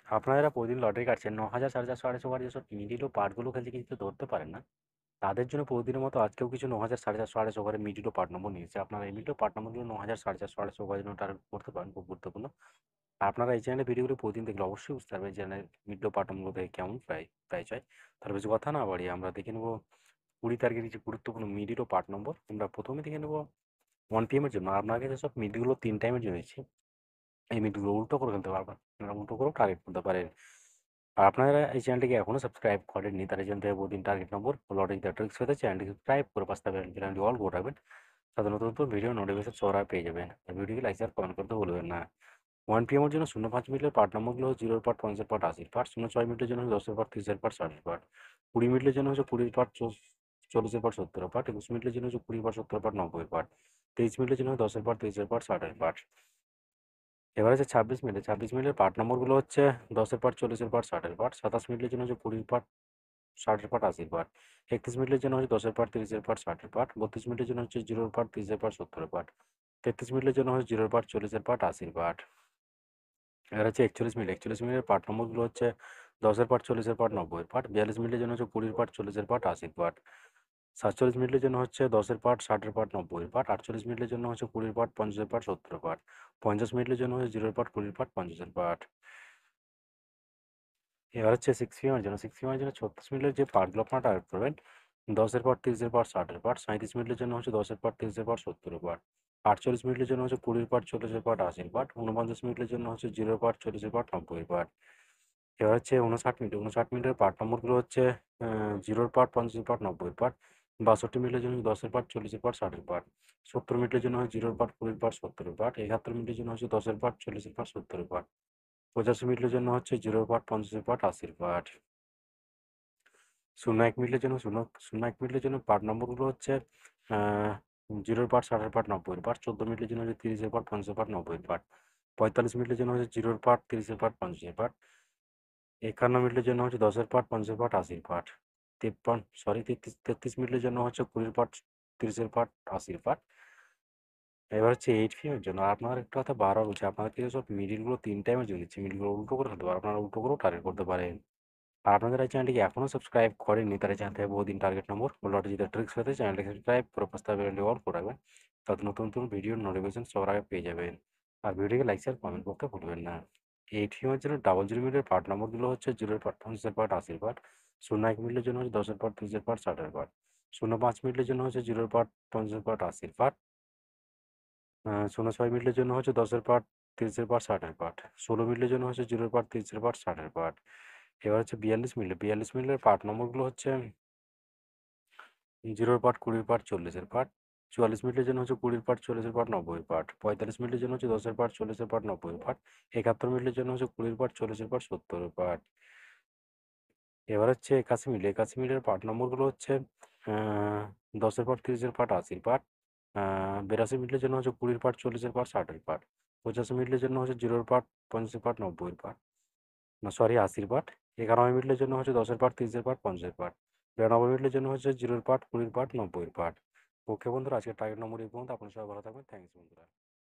আপনারা যারা প্রতিদিন লটারি কাটছেন ৯,০০০, ৪,৫০০, ৪,৫০০ যেসব মিডিল ও পার্টগুলো খেলতে কিন্তু ধরতে পারেন না, তাদের জন্য প্রতিদিনের মতো আজকেও কিছু ৯,০০০, ৪,৫০০, ৪,৫০০ ওভারের মিডিল ও পার্ট নম্বর নিয়েছে। আপনারা এই মিডিল ও পার্ট নম্বরগুলো ৯,০০০, ৪,৫০০, ৪,৫০০ ওভারের জন্য টার্গেট করতে পারেন, খুব গুরুত্বপূর্ণ। আর আপনারা এই চ্যানেলের ভিডিওগুলো প্রতিদিন দেখলে অবশ্যই বুঝতে পারবেন এই চ্যানেলের মিডিল ও পার্ট নম্বরগুলো দেখে কেমন প্রাইস হয়। তাহলে বেশি কথা না বাড়িয়ে আমরা দেখে নেব 20 তারিখের কিছু গুরুত্বপূর্ণ মিডিল ও পার্ট নম্বর। আমরা প্রথমে দেখে নেব 1 PM এর জন্য। আপনার কাছে সব মিডগুলো 3 টাইমের জন্য দিচ্ছি। এই মিডগুলো উল্টো করে খেলতে পারবেন। আপনারা উল্টো করেও টার্গেট করতে পারেন। আর আপনারা এই চ্যানেলটিকে এখনও সাবস্ক্রাইব করেননি, তারা এই চ্যানেল থেকে প্রতিদিন টার্গেট নম্বর লটারি ট্রিক্স পেতে চ্যানেলটি সাবস্ক্রাইব করে পাশে থাকা চ্যানেলটি অল করে রাখবেন। তাতে নতুন নতুন ভিডিও নোটিফিকেশন সবার আগে পেয়ে যাবেন। আর ভিডিওকে লাইক শেয়ার কমেন্ট করতে ভুলবেন না। 1 PM এর জন্য 05 মিনিটের পার্ট নম্বরগুলো হচ্ছে 0 পার্ট, 50 পার্ট, 80 পার্ট। 06 মিনিটের জন্য 10 পার্ট, 30 পার্ট, 60 পার্ট। 20 মিনিটের জন্য হচ্ছে 20 পার্ট, 40 পার্ট, 70 পার্ট। 21 মিনিটের জন্য হচ্ছে 20 পার্ট, 70 পার্ট, 90 পার্ট। 23 মিনিটের জন্য 10 পার্ট, 30 পার্ট, 60 পার্ট। এবার হচ্ছে 26 মিনিট। 26 মিনিটের পার্ট নম্বরগুলো হচ্ছে 10 পার্ট, 40 পার্ট, 60 পার্ট। 27 মিনিটের জন্য হচ্ছে 20 পার্ট, 60 পার্ট, 80 পার্ট। 31 মিনিটের জন্য হচ্ছে 10 পার্ট, 30 পার্ট, 60 পার্ট। 32 মিনিটের জন্য হচ্ছে 0 পার্ট, 30 পার্ট, 70 পার্ট। 33 মিনিটের জন্য হচ্ছে 0 পার্ট, 40 পার্ট, 80 পার্ট। এবার হচ্ছে 41 মিনিট। 41 মিনিটের পার্ট নম্বরগুলো হচ্ছে 10 পার্ট, 40 পার্ট, 90 পার্ট। 42 মিনিটের জন্য হচ্ছে 20 পার্ট, 40 পার্ট, 80 পার্ট। 47 মিনিটের জন্য হচ্ছে 10 পার্ট, 60 পার্ট, 90 পার্ট। 48 মিনিটের জন্য হচ্ছে 20 পার্ট, 50 পার্ট, 70 পার্ট। 50 মিনিটের জন্য হচ্ছে 0 পার্ট, 20 পার্ট, 50 পার্ট। এবার হচ্ছে 6 PM এর জন্য। 6 PM এর জন্য 36 মিনিটের যে পার্টগুলো আপনারা টার্গেট করবেন, 10 পার্ট, 30 পার্ট, 60 পার্ট। 37 মিনিটের জন্য হচ্ছে 10 পার্ট, 30 পার্ট, 70 পার্ট। 48 মিনিটের জন্য হচ্ছে 20 পার্ট, 40 পার্ট, 80 পার্ট। 49 মিনিটের জন্য হচ্ছে 0 পার্ট, 40 পার্ট, 90 পার্ট। এবার হচ্ছে 59 মিনিট। 59 মিনিটের পার্ট নম্বরগুলো হচ্ছে 0 পার্ট, 50 পার্ট, 90 পার্ট। 62 মিনিটের জন্য 10 পার্ট, 40 পার্ট, 60 পার্ট। 70 মিনিটের জন্য হচ্ছে 0 পার্ট, 20 পার্ট, 70 পার্ট। 71 মিনিটের জন্য হচ্ছে 10 পার্ট, 40 পার্ট, 70 পার্ট। 85 মিনিটের জন্য হচ্ছে 0 পার্ট, 50 পার্ট, 80 পার্ট। 01 মিনিটের জন্য 01 মিনিটের জন্য পার্ট নম্বরগুলো হচ্ছে 0 পার্ট, 60 পার্ট, 90 পার্ট। 14 মিনিটের জন্য হচ্ছে 30 পার্ট, 50 পার্ট, 90 পার্ট। 45 মিনিটের জন্য হচ্ছে 0 পার্ট, 30 পার্ট, 50 পার্ট। 51 মিনিটের জন্য হচ্ছে 10 পার্ট, 50 পার্ট, 80 পার্ট। 33 মিনিটের জন্য হচ্ছে 20 পার্ট, 30 পার্ট, 80 পার্ট। এবার হচ্ছে 8 PM এর জন্য। আপনার একটা কথা বারবার বলছি, আপনাদেরকে সব মিডিলগুলো 3 টাইমের জন্য দিচ্ছি। মিডিলগুলো উল্টো করে ফেলতে পারেন, আপনারা উল্টো করেও টার্গেট করতে পারেন। আর আপনারা এই চ্যানেলটিকে এখনও সাবস্ক্রাইব করেননি, তারা চ্যানেল থেকে বহুদিন টার্গেট নম্বর লটারি জিতার ট্রিক্স পেতে চ্যানেলটিকে সাবস্ক্রাইব করে পাশে থাকা বেলটি অল করে রাখবেন। তাতে নতুন নতুন ভিডিওর নোটিফিকেশন সবার আগে পেয়ে যাবেন। আর ভিডিওকে লাইক শেয়ার কমেন্ট করতে ভুলবেন না। 8 PM এর জন্য 00 মিনিটের পার্ট নম্বরগুলো হচ্ছে 0 পার্ট, 50 পার্ট, 80 পার্ট। 01 মিনিটের জন্য হচ্ছে 10 পার্ট, 30 পার্ট, 60 পার্ট। 05 মিনিটের জন্য হচ্ছে 0 পার্ট, 50 পার্ট, 80 পার্ট। 06 মিনিটের জন্য হচ্ছে 10 পার্ট, 30 পার্ট, 60 পার্ট। 16 মিনিটের জন্য হচ্ছে 0 পার্ট, 30 পার্ট, 60 পার্ট। এবার হচ্ছে 42 মিনিট। 42 মিনিটের পার্ট নম্বরগুলো হচ্ছে 0 পার্ট, 20 পার্ট, 40 পার্ট। 44 মিনিটের জন্য হচ্ছে 20 পার্ট, 40 পার্ট, 90 পার্ট। 45 মিনিটের জন্য হচ্ছে 10 পার্ট, 40 পার্ট, 90 পার্ট। 71 মিনিটের জন্য হচ্ছে 20 পার্ট, 40 পার্ট, 70 পার্ট। এবার হচ্ছে 81 মিনিট। 81 মিনিটের পার্ট নম্বরগুলো হচ্ছে 10 পার্ট, 30 পার্ট, 80 পার্ট। 82 মিনিটের জন্য হচ্ছে 20 পার্ট, 40 পার্ট, 60 পার্ট। 85 মিনিটের জন্য হচ্ছে 0 পার্ট, 50 পার্ট, 90 পার্ট। না সরি 80 পার্ট। 91 মিনিটের জন্য হচ্ছে 10 পার্ট, 30 পার্ট, 50 পার্ট। 92 মিনিটের জন্য হচ্ছে 0 পার্ট, 20 পার্ট, 90 পার্ট। ওকে বন্ধুরা, আজকের টার্গেট নম্বর এই পর্যন্ত। আপনারা সবাই ভালো থাকবেন। থ্যাংকস বন্ধুরা।